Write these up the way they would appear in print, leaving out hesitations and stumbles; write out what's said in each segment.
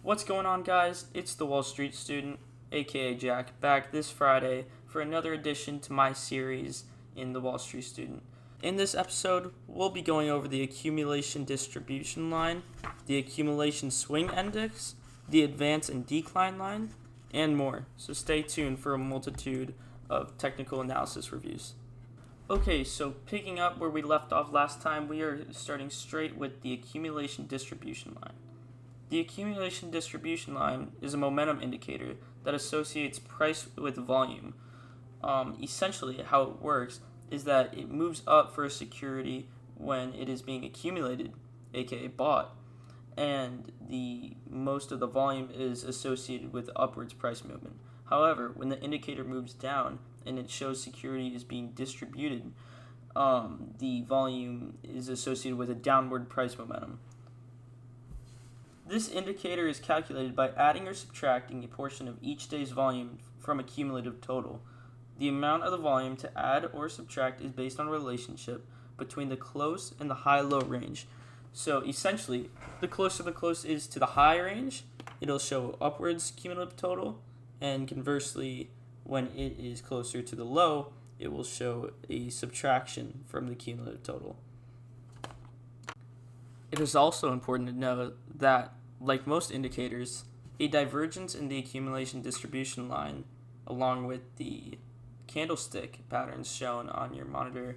What's going on, guys? It's the Wall Street Student, aka Jack, back this Friday for another edition to my series in the Wall Street Student. In this episode, we'll be going over the accumulation distribution line, the accumulation swing index, the advance and decline line, and more. So stay tuned for a multitude of technical analysis reviews. Okay, so picking up where we left off last time, we are starting straight with the accumulation distribution line. The accumulation distribution line is a momentum indicator that associates price with volume. Essentially, how it works is that it moves up for a security when it is being accumulated, aka bought, and the most of the volume is associated with upwards price movement. However, when the indicator moves down and it shows security is being distributed, the volume is associated with a downward price momentum. This indicator is calculated by adding or subtracting a portion of each day's volume from a cumulative total. The amount of the volume to add or subtract is based on a relationship between the close and the high-low range. So essentially, the closer the close is to the high range, it'll show upwards cumulative total, and conversely, when it is closer to the low, it will show a subtraction from the cumulative total. It is also important to note that, like most indicators, a divergence in the accumulation distribution line, along with the candlestick patterns shown on your monitor,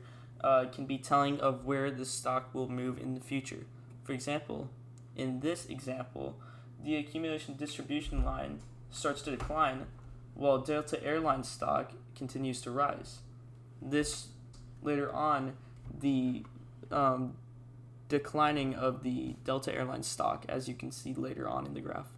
can be telling of where the stock will move in the future. For example, in this example, the accumulation distribution line starts to decline while Delta Airlines stock continues to rise. This later on, the declining of the Delta Airlines stock, as you can see later on in the graph.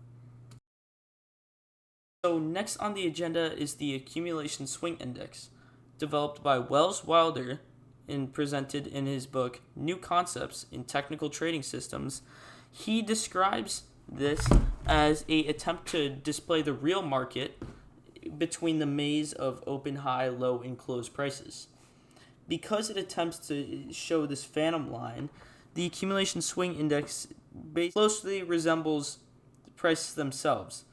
So next on the agenda is the accumulation swing index, developed by Welles Wilder and presented in his book New Concepts in Technical Trading Systems. He describes this as an attempt to display the real market between the maze of open, high, low, and closed prices. Because it attempts to show this phantom line, the accumulation swing index closely resembles the prices themselves.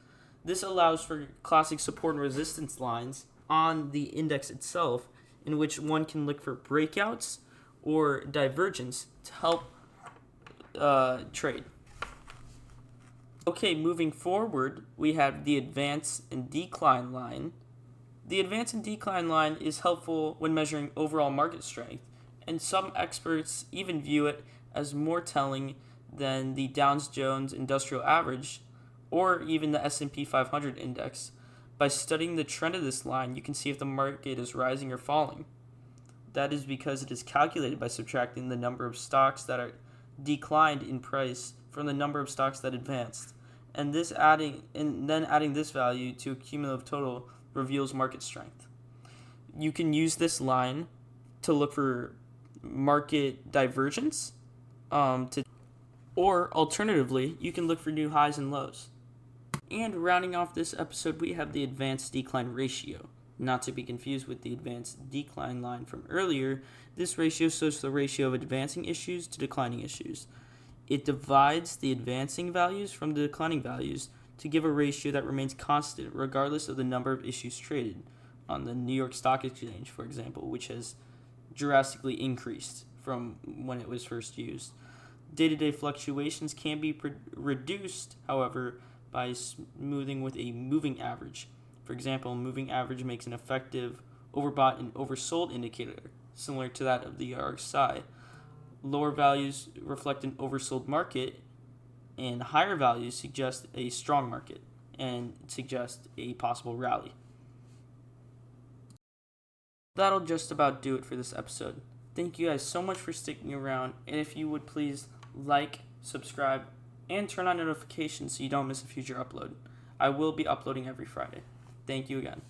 This allows for classic support and resistance lines on the index itself, in which one can look for breakouts or divergence to help trade. Okay, moving forward, we have the advance and decline line. The advance and decline line is helpful when measuring overall market strength, and some experts even view it as more telling than the Dow Jones Industrial Average or even the S&P 500 index. By studying the trend of this line, you can see if the market is rising or falling. That is because it is calculated by subtracting the number of stocks that are declined in price from the number of stocks that advanced, and then adding this value to a cumulative total reveals market strength. You can use this line to look for market divergence, or alternatively, you can look for new highs and lows. And rounding off this episode, we have the advance decline ratio. Not to be confused with the advance decline line from earlier, this ratio shows the ratio of advancing issues to declining issues. It divides the advancing values from the declining values to give a ratio that remains constant regardless of the number of issues traded on the New York Stock Exchange, for example, which has drastically increased from when it was first used. Day-to-day fluctuations can be reduced, however, by smoothing with a moving average. For example, a moving average makes an effective overbought and oversold indicator, similar to that of the RSI. Lower values reflect an oversold market, and higher values suggest a strong market and suggest a possible rally. That'll just about do it for this episode. Thank you guys so much for sticking around, and if you would please like, subscribe, and turn on notifications so you don't miss a future upload. I will be uploading every Friday. Thank you again.